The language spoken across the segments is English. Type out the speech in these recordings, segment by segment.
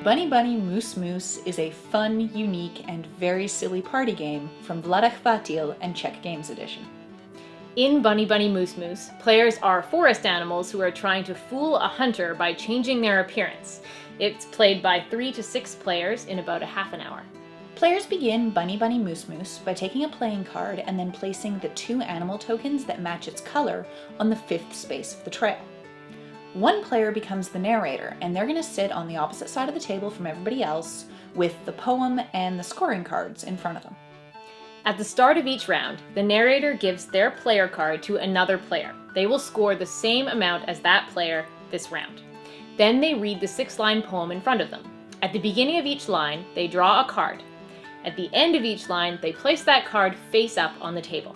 Bunny Bunny Moose Moose is a fun, unique, and very silly party game from Vladek Vatil and Czech Games Edition. In Bunny Bunny Moose Moose, players are forest animals who are trying to fool a hunter by changing their appearance. It's played by 3 to 6 players in about a half an hour. Players begin Bunny Bunny Moose Moose by taking a playing card and then placing the 2 animal tokens that match its color on the 5th space of the trail. One player becomes the narrator, and they're going to sit on the opposite side of the table from everybody else with the poem and the scoring cards in front of them. At the start of each round, the narrator gives their player card to another player. They will score the same amount as that player this round. Then they read the 6-line poem in front of them. At the beginning of each line, they draw a card. At the end of each line, they place that card face up on the table.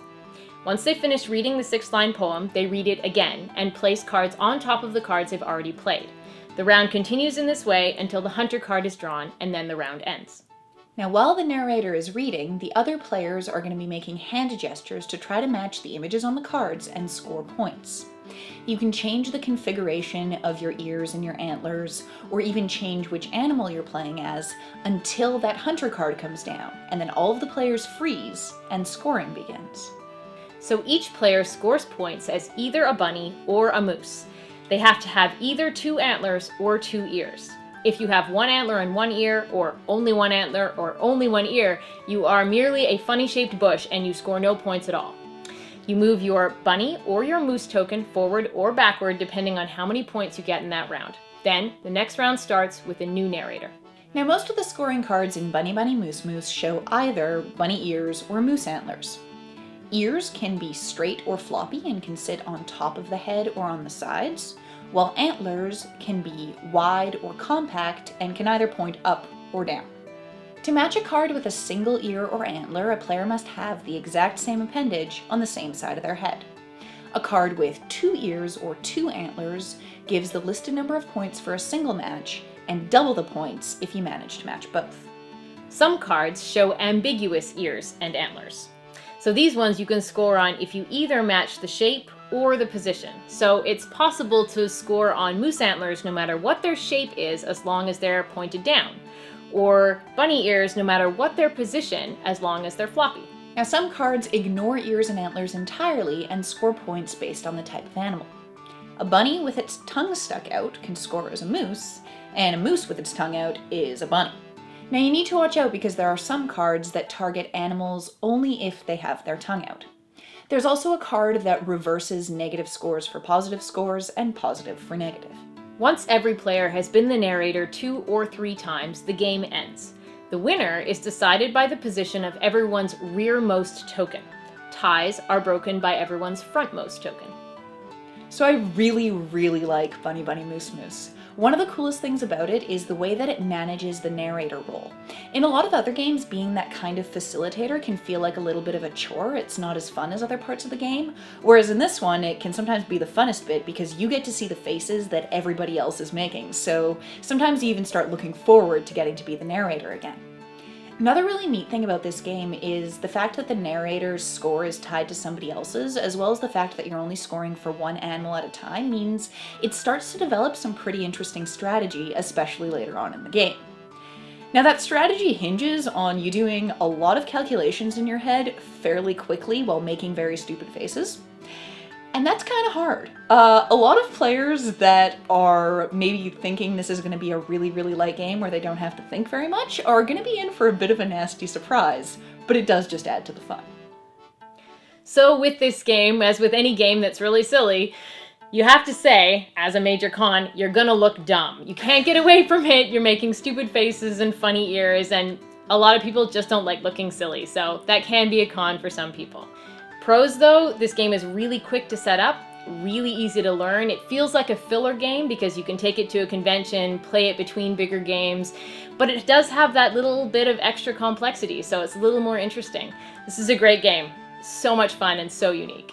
Once they finish reading the 6-line poem, they read it again and place cards on top of the cards they've already played. The round continues in this way until the hunter card is drawn, and then the round ends. Now, while the narrator is reading, the other players are going to be making hand gestures to try to match the images on the cards and score points. You can change the configuration of your ears and your antlers, or even change which animal you're playing as until that hunter card comes down, and then all of the players freeze and scoring begins. So each player scores points as either a bunny or a moose. They have to have either 2 antlers or 2 ears. If you have 1 antler and 1 ear, or only 1 antler or only 1 ear, you are merely a funny-shaped bush and you score no points at all. You move your bunny or your moose token forward or backward depending on how many points you get in that round. Then, the next round starts with a new narrator. Now, most of the scoring cards in Bunny Bunny Moose Moose show either bunny ears or moose antlers. Ears can be straight or floppy and can sit on top of the head or on the sides, while antlers can be wide or compact and can either point up or down. To match a card with a single ear or antler, a player must have the exact same appendage on the same side of their head. A card with 2 ears or 2 antlers gives the listed number of points for a single match and double the points if you manage to match both. Some cards show ambiguous ears and antlers. So these ones you can score on if you either match the shape or the position. So it's possible to score on moose antlers no matter what their shape is as long as they're pointed down, or bunny ears no matter what their position as long as they're floppy. Now, some cards ignore ears and antlers entirely and score points based on the type of animal. A bunny with its tongue stuck out can score as a moose, and a moose with its tongue out is a bunny. Now, you need to watch out because there are some cards that target animals only if they have their tongue out. There's also a card that reverses negative scores for positive scores and positive for negative. Once every player has been the narrator 2 or 3 times, the game ends. The winner is decided by the position of everyone's rearmost token. Ties are broken by everyone's frontmost token. So I really like Bunny Bunny Moose Moose. One of the coolest things about it is the way that it manages the narrator role. In a lot of other games, being that kind of facilitator can feel like a little bit of a chore. It's not as fun as other parts of the game. Whereas in this one, it can sometimes be the funnest bit because you get to see the faces that everybody else is making. So sometimes you even start looking forward to getting to be the narrator again. Another really neat thing about this game is the fact that the narrator's score is tied to somebody else's, as well as the fact that you're only scoring for 1 animal at a time, means it starts to develop some pretty interesting strategy, especially later on in the game. Now, that strategy hinges on you doing a lot of calculations in your head fairly quickly while making very stupid faces. And that's kind of hard. A lot of players that are maybe thinking this is going to be a really light game where they don't have to think very much are going to be in for a bit of a nasty surprise, but it does just add to the fun. So with this game, as with any game that's really silly, you have to say, as a major con, you're gonna look dumb. You can't get away from it. You're making stupid faces and funny ears, and a lot of people just don't like looking silly, so that can be a con for some people. Pros though, this game is really quick to set up, really easy to learn. It feels like a filler game because you can take it to a convention, play it between bigger games, but it does have that little bit of extra complexity, so it's a little more interesting. This is a great game. So much fun and so unique.